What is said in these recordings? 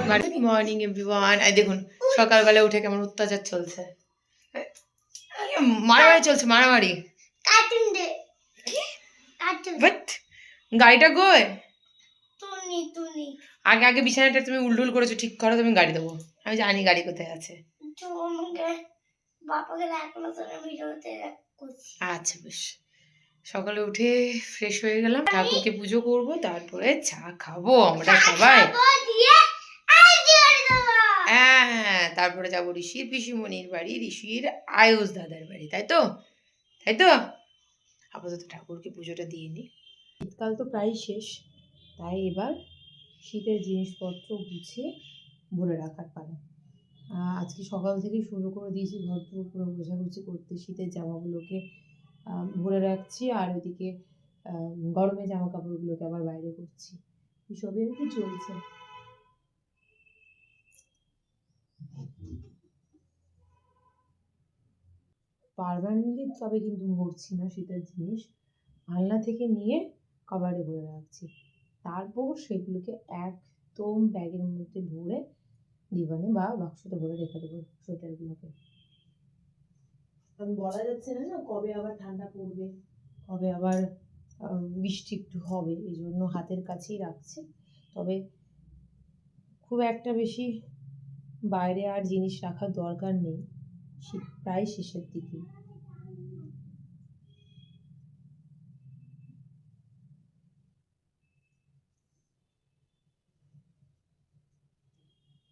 Good morning everyone. এই দেখুন সকালবেলা উঠে কেমন অত্যাচার চলছে, মারামারি চলছে, মারামারি। গাড়িটা গোয় আগে আগে বিছানাটা তুমি উল্টুল করেছো, ঠিক করো, তুমি গাড়ি দেবো। আমি জানি গাড়ি কোথায় আছে। আচ্ছা বেশ। সকালে উঠে ফ্রেশ হয়ে গেলাম, ঠাকুরকে পুজো করব, তারপরে চা খাবো আমরা সবাই। হ্যাঁ, তারপরে যাবো ঋষির পিসিমণির বাড়ি, ঋষির আয়ুষ দাদার বাড়ি, তাই তো? তাই তো আপাতত ঠাকুরকে পুজোটা দিয়ে নিই। শীতকাল তো প্রায় শেষ, তাই এবার শীতের জিনিসপত্র গুছিয়ে ভরে রাখার পালা। আজকে সকাল থেকে শুরু করে দিয়েছি ঘর পুরো গোছাগুছি করতে, শীতের জামাগুলোকে ভরে রাখছি, আর ওইদিকে গরমের জামা কাপড়গুলোকে আবার বাইরে করছি। এসবই আর কি চলছে। পারমানেন্টলি তবে কিন্তু ভরছি না শীতের জিনিস, আলনা থেকে নিয়ে কভারে ভরে রাখছি, তারপর সেগুলোকে একদম ব্যাগের মধ্যে ভরে ডিবানে বা বাক্সতে ভরে রেখে দেবো সোয়েটারগুলোকে। আমি বলা যাচ্ছে না কবে আবার ঠান্ডা পড়বে, কবে আবার বৃষ্টি একটু হবে, এই জন্য হাতের কাছেই রাখছি। তবে খুব একটা বেশি বাইরে আর জিনিস রাখার দরকার নেই, শীত প্রায় শেষের দিকে।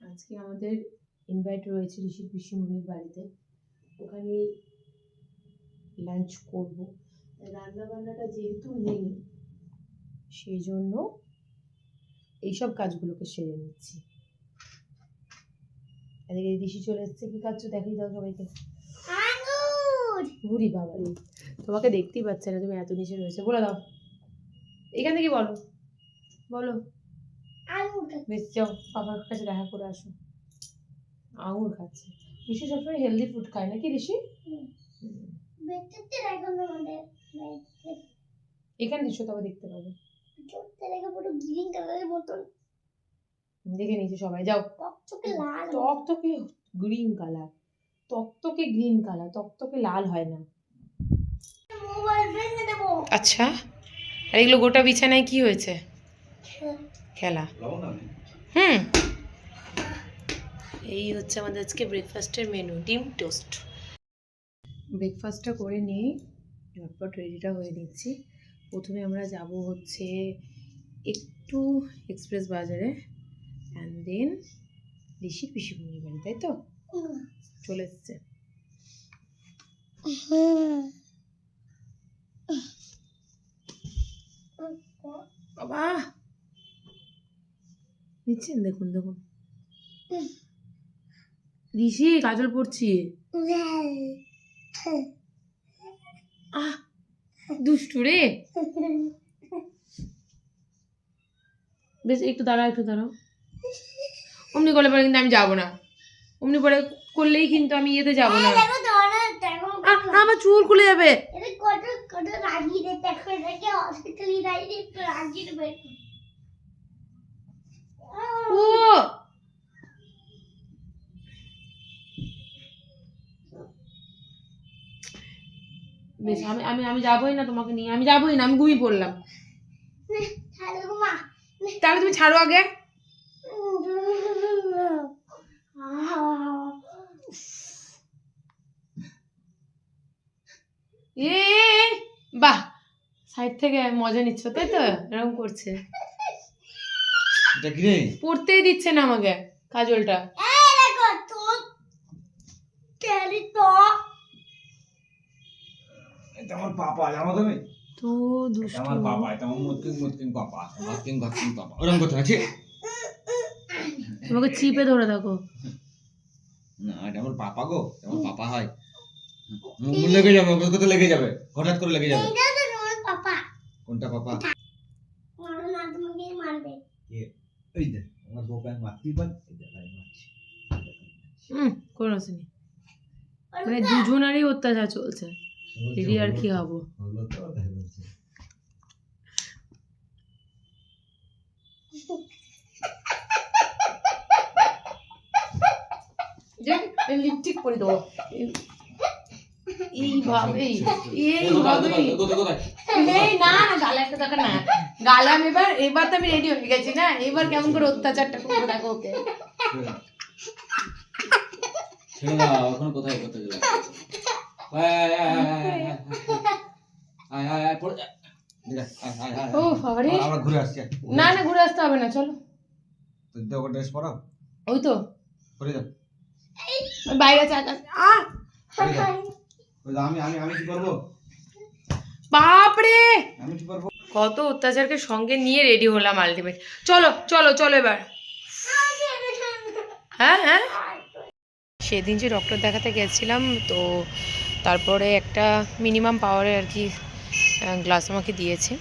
আজকে আমাদের ইনভাইট রয়েছে ঋষির পিসিমণির বাড়িতে, ওখানে লাঞ্চ করব। রান্না বান্নাটা যেহেতু নেই, সেই জন্য এইসব কাজগুলোকে সেরে নিচ্ছি। এদিকে ঋষি চলে এসছে, কি খাচ্ছ দেখিয়ে দাও সবাইকে। বুড়ি বাবারি, তোমাকে দেখতেই পাচ্ছে না, তুমি এত নিচে রয়েছে। বলে দাও, এখান থেকে বলো বলো। বেশ যাও, বাবার কাছে দেখা করে আসো। আঙুর খাচ্ছে। ঋষি সবসময় হেলদি ফুড খায় নাকি ঋষি? এখানে দিচ্ছ তবে দেখতে পাবে। দেখে নিয়েছি সবাই, যাও। টকটকে গ্রিন কালার, টকটকে গ্রিন কালার, টকটকে লাল হয় না। আচ্ছা, আর এগুলো গোটা বিছানায় কি হয়েছে? খেলা। এই হচ্ছে আমাদের আজকে ব্রেকফাস্টের মেনু, ডিম টোস্ট। ব্রেকফাস্টটা করে নিয়ে ঝটপট রেডিটা হয়ে নিচ্ছি। প্রথমে আমরা যাব হচ্ছে একটু এক্সপ্রেস বাজারে, অ্যান্ড দেন ঋষির পিসিমণির বাড়ি, তাই তো? চলে এসছে। বাবা নিচ্ছেন, দেখুন দেখুন ঋষি কাজল পড়ছি। দুষ্টু রে। বেশ একটু দাঁড়াও, একটু দাঁড়াও। অমনি করলে পরে কিন্তু আমি যাবো না, অমনি পরে করলেই কিন্তু আমি ইয়েতে যাবো না, আমার চুল খুলে যাবে। ও বেশ, আমি আমি আমি যাবোই না তোমাকে নিয়ে, আমি যাবোই না, আমি ঘুমিয়ে পড়লাম। তাহলে তুমি ছাড়ো আগে। এ বাহ, সাইড থেকে মজা নিচ্ছ তাই তো? এরকম করছে, পড়তেই দিচ্ছে না আমাকে কাজলটা। এটা আমার পাপা, জানো তুমি? তো দুষ্টু, আমার পাপা, এটা আমার মুতকিং মুতকিং পাপা, ভাকিং ভাকিং পাপা। ওরকম কথা আছে? তোমাকে চিপে ধরে থাকো। না, এটা আমার পাপা গো, আমার পাপা হয়। মুখ লেগে যাবে, ওকে তো লেগে যাবে, হঠাৎ করে লেগে যাবে। এটা তো তোমার পাপা। কোনটা পাপা? মারো না, তোমাকে মারবে। কে? এই যে আমার বউকে আমি মারতেই পারি, এই যে আমি মারছি। কোনো আসেনি, মানে দুজনারই অত্যাচার চলছে, দিদি আর কি হবো। হলো তো তাই বলছে। লিপস্টিক পরে দেবো এইভাবে এই না না গালে একটা দরকার না গালে আমি এবার তো আমি রেডি হয়ে গেছি না এবার কেমন করে অত্যাচারটা করবো দেখো ওকে ছেড়ে দাও এখন কোথায় করতে যাবে ও বাবারে আমরা ঘুরে আসছি না না ঘুরে আসতে হবে না চলো তো দেখো ড্রেস পরাও ওই তো পরে দাও বাইরে চাকা পরে দাও ওই দাও, আমি কি করব বাপরে আমি কি করব কত অত্যাচারকে সঙ্গে নিয়ে রেডি হলাম আলটিমেট চলো চলো চলো এবার হ্যাঁ হ্যাঁ সেদিন যে ডক্টর দেখাতে গেছিলাম তো তারপরে একটা মিনিমাম পাওয়ারে আর কি গ্লাস আমাকে দিয়েছে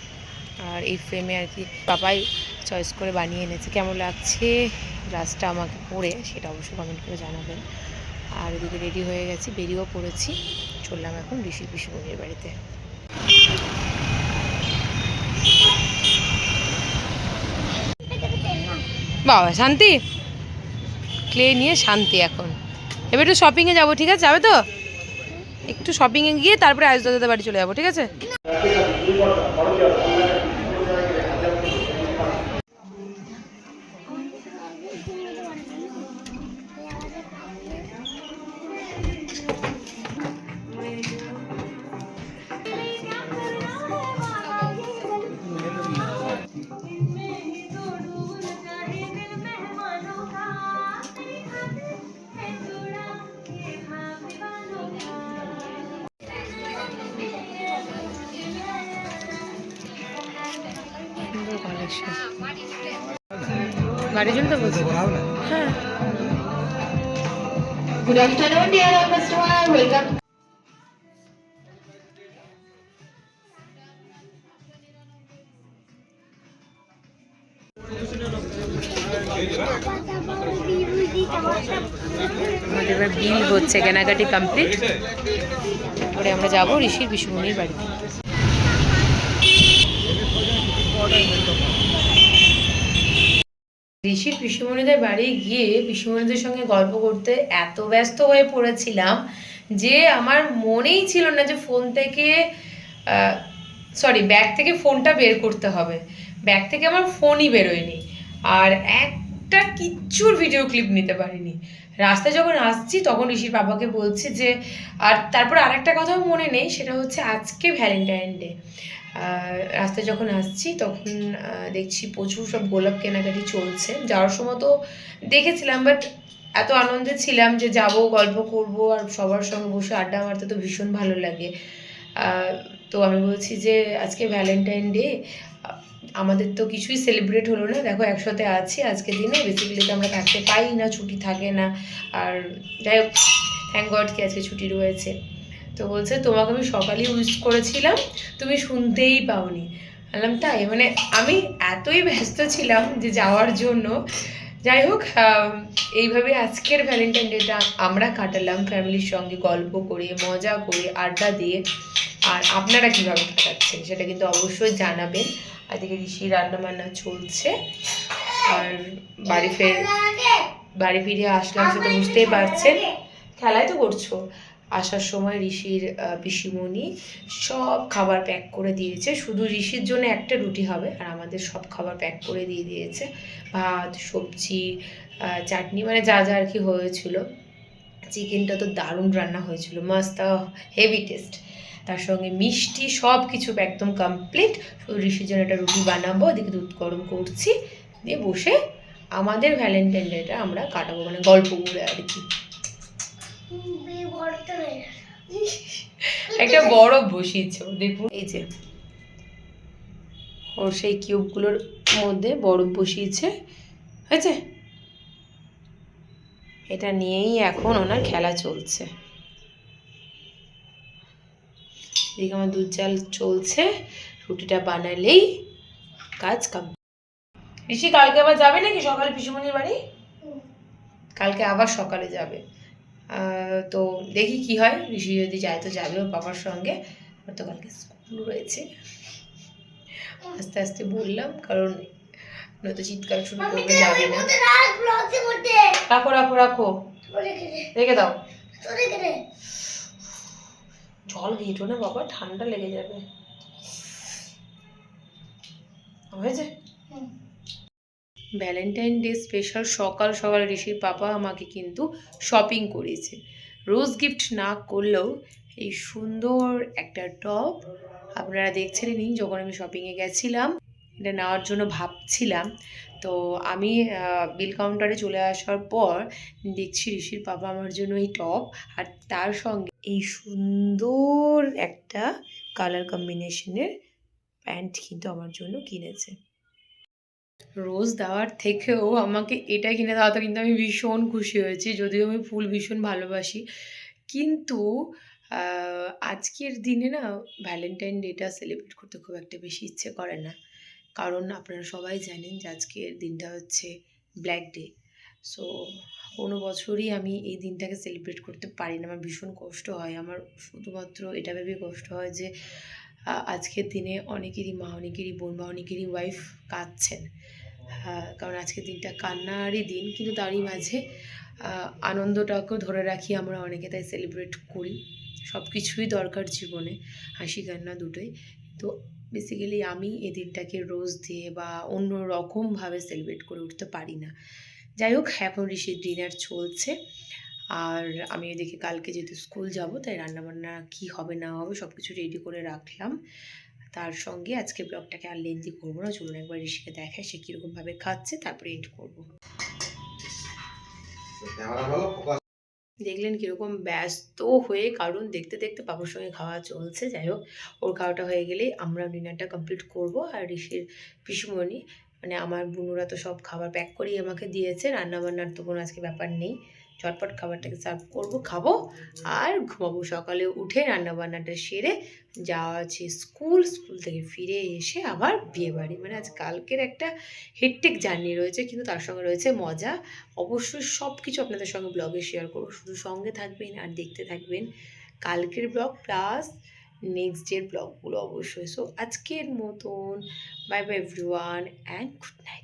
আর এই ফ্রেমে আর কি পাপাই চয়েস করে বানিয়ে এনেছে কেমন লাগছে গ্লাসটা আমাকে পরে সেটা অবশ্যই কমেন্ট করে জানাবেন আর এদিকে রেডি হয়ে গেছি বেরিয়েও পড়েছি চললাম এখন ঋষির পিসিমণির বাড়িতে বাবা শান্তি ক্লে নিয়ে শান্তি এখন এবার একটু শপিংয়ে যাবো ঠিক আছে যাবে তো একটু শপিংয়ে গিয়ে তারপরে আয়ুষ দাদাদের বাড়ি চলে যাবো ঠিক আছে সুন্দর কালেকশন বাড়ির জন্য তো বলছি হ্যাঁ good afternoon deer customer welcome আমাদের এবার বিল হচ্ছে কেনাকাটি কমপ্লিট পরে আমরা যাবো ঋষির পিসিমণির বাড়িতে ঋষির পিসিমণিদের বাড়ি গিয়ে পিসিমণিদের সঙ্গে গল্প করতে এত ব্যস্ত হয়ে পড়েছিলাম যে আমার মনেই ছিল না যে ফোন থেকে ব্যাগ থেকে ফোনটা বের করতে হবে ব্যাগ থেকে আমার ফোনই বেরোয়নি আর একটা কিচ্ছুর ভিডিও ক্লিপ নিতে পারিনি রাস্তায় যখন আসছি তখন ঋষির বাবাকে বলছি যে আর তারপর আরেকটা কথাও মনে নেই সেটা হচ্ছে আজকে ভ্যালেন্টাইন ডে রাস্তায় যখন আসছি তখন দেখছি প্রচুর সব গোলাপ কেনাকাটি চলছে যাওয়ার সময় তো দেখেছিলাম বাট এত আনন্দে ছিলাম যে যাব গল্প করব আর সবার সঙ্গে বসে আড্ডা মারতে তো ভীষণ ভালো লাগে তো আমি বলছি যে আজকে ভ্যালেন্টাইন ডে আমাদের তো কিছুই সেলিব্রেট হলো না দেখো একসাথে আছি আজকের দিনে বেসিক্যালি তো আমরা থাকতে পাই না ছুটি থাকে না আর যাই হোক থ্যাংক গড কি আজকে ছুটি রয়েছে তো বলছে তোমাকে আমি সকালেই উইশ করেছিলাম তুমি শুনতেই পাওনি বললাম তাই মানে আমি এতই ব্যস্ত ছিলাম যে যাওয়ার জন্য যাই হোক এইভাবে আজকের ভ্যালেন্টাইন ডেটা আমরা কাটালাম ফ্যামিলির সঙ্গে গল্প করে মজা করে আড্ডা দিয়ে আর আপনারা কীভাবে কাটাচ্ছেন সেটা কিন্তু অবশ্যই জানাবেন এদিকে ঋষি রান্নাবান্না চলছে আর বাড়ি ফিরে আসলাম সেটা বুঝতেই পারছেন খেলাই তো করছো আসার সময় ঋষির পিসিমণি সব খাবার প্যাক করে দিয়েছে শুধু ঋষির জন্য একটা রুটি হবে আর আমাদের সব খাবার প্যাক করে দিয়ে দিয়েছে ভাত সবজি চাটনি মানে যা যা আর কি হয়েছিল চিকেনটা তো দারুণ রান্না হয়েছিল মাস্ত হেভি টেস্ট তার সঙ্গে মিষ্টি সব কিছু একদম কমপ্লিট শুধু ঋষির জন্য একটা রুটি বানাবো এদিকে দুধ গরম করছি দিয়ে বসে আমাদের ভ্যালেন্টাইন ডেটা আমরা কাটাবো মানে গল্প করে আর কি একটা বরফ বসিয়েছে দেখুন এই যে ওর সেই কিউবগুলোর মধ্যে বরফ বসিয়েছে হয়েছে এটা নিয়েই এখন ওনার খেলা চলছে এদিকে আমার দুধ জাল চলছে রুটিটা বানালেই কাজ কমপ্লিট ঋষি কালকে আবার যাবে নাকি সকালে পিসিমণির বাড়ি কালকে আবার সকালে যাবে তো দেখি কি হয় ঋষি যদি যায় তো যাবে ওর বাবার সঙ্গে ওর তো কালকে স্কুল রয়েছে আস্তে আস্তে বললাম কারণ নয়তো চিৎকার শুরু করবে যাবে না রাখো রাখো রাখো রেখে দে রেখে দাও। তো রেখে দে জল ঘেটো না বাবা, ঠান্ডা লেগে যাবে। হয়েছে? হুম। ভ্যালেন্টাইন ডে স্পেশাল সকাল সকাল ঋষির পাপা আমাকে কিন্তু শপিং করেছে। রোজ গিফট না করলেও এই সুন্দর একটা টপ আপনারা দেখছিলেনই যখন আমি শপিংয়ে গেছিলাম, এটা নেওয়ার জন্য ভাবছিলাম। তো আমি বিল কাউন্টারে চলে আসার পর দেখছি ঋষির পাপা আমার জন্য এই টপ আর তার সঙ্গে এই সুন্দর একটা কালার কম্বিনেশনের প্যান্ট কিন্তু আমার জন্য কিনেছে। রোজ দেওয়ার থেকেও আমাকে এটা কিনে দেওয়াতে কিন্তু আমি ভীষণ খুশি হয়েছি, যদিও আমি ফুল ভীষণ ভালোবাসি। কিন্তু আজকের দিনে না ভ্যালেন্টাইন ডেটা সেলিব্রেট করতে খুব একটা বেশি ইচ্ছে করে না, কারণ আপনারা সবাই জানেন যে আজকের দিনটা হচ্ছে ব্ল্যাক ডে। সো কোনো বছরই আমি এই দিনটাকে সেলিব্রেট করতে পারি না, আমার ভীষণ কষ্ট হয়। আমার শুধুমাত্র এটা ভেবে কষ্ট হয় যে আজকের দিনে অনেকেরই মা, অনেকেরই বোন বা অনেকেরই ওয়াইফ কাঁদছেন। কারণ আজকের দিনটা কান্নারই দিন, কিন্তু তারই মাঝে আনন্দটাকেও ধরে রাখি আমরা অনেকে, তাই সেলিব্রেট করি। সব কিছুই দরকার জীবনে, হাসি কান্না দুটোই। তো বেসিক্যালি আমি এই দিনটাকে রোজ দিয়ে বা অন্য রকমভাবে সেলিব্রেট করে উঠতে পারি না। যাই হোক, এখন ঋষির ডিনার চলছে আর আমি এদিকে কালকে যেহেতু স্কুল যাব তাই রান্নাবান্না কী হবে না হবে সব কিছু রেডি করে রাখলাম। তার সঙ্গে আজকে ব্লগটাকে আর লেন্দি করবো না, চলুন একবার ঋষিকে দেখায় সে কীরকমভাবে খাচ্ছে, তারপরে এন্ড করবো। দেখলেন কীরকম ব্যস্ত হয়ে, কারণ দেখতে দেখতে পাপুর সঙ্গে খাওয়া চলছে। যাই হোক, ওর খাওয়াটা হয়ে গেলেই আমরা ডিনারটা কমপ্লিট করব। আর ঋষির পিসুমণি মানে আমার বুনুরা তো সব খাবার প্যাক করেই আমাকে দিয়েছে, রান্নাবান্নার তো কোনো আজকে ব্যাপার নেই। ঝটপট খাবারটাকে সার্ভ করবো, খাবো আর ঘুমাবো। সকালে উঠে রান্নাবান্নাটা সেরে যাওয়া আছে স্কুল, স্কুল থেকে ফিরে এসে আবার বিয়েবাড়ি। মানে আজ কালকের একটা হেক্টিক জার্নি রয়েছে, কিন্তু তার সঙ্গে রয়েছে মজা। অবশ্যই সব কিছু আপনাদের সঙ্গে ব্লগে শেয়ার করবো, শুধু সঙ্গে থাকবেন আর দেখতে থাকবেন কালকের ব্লগ প্লাস নেক্সট ডের ব্লগগুলো অবশ্যই। সো আজকের মতন bye bye everyone and good night.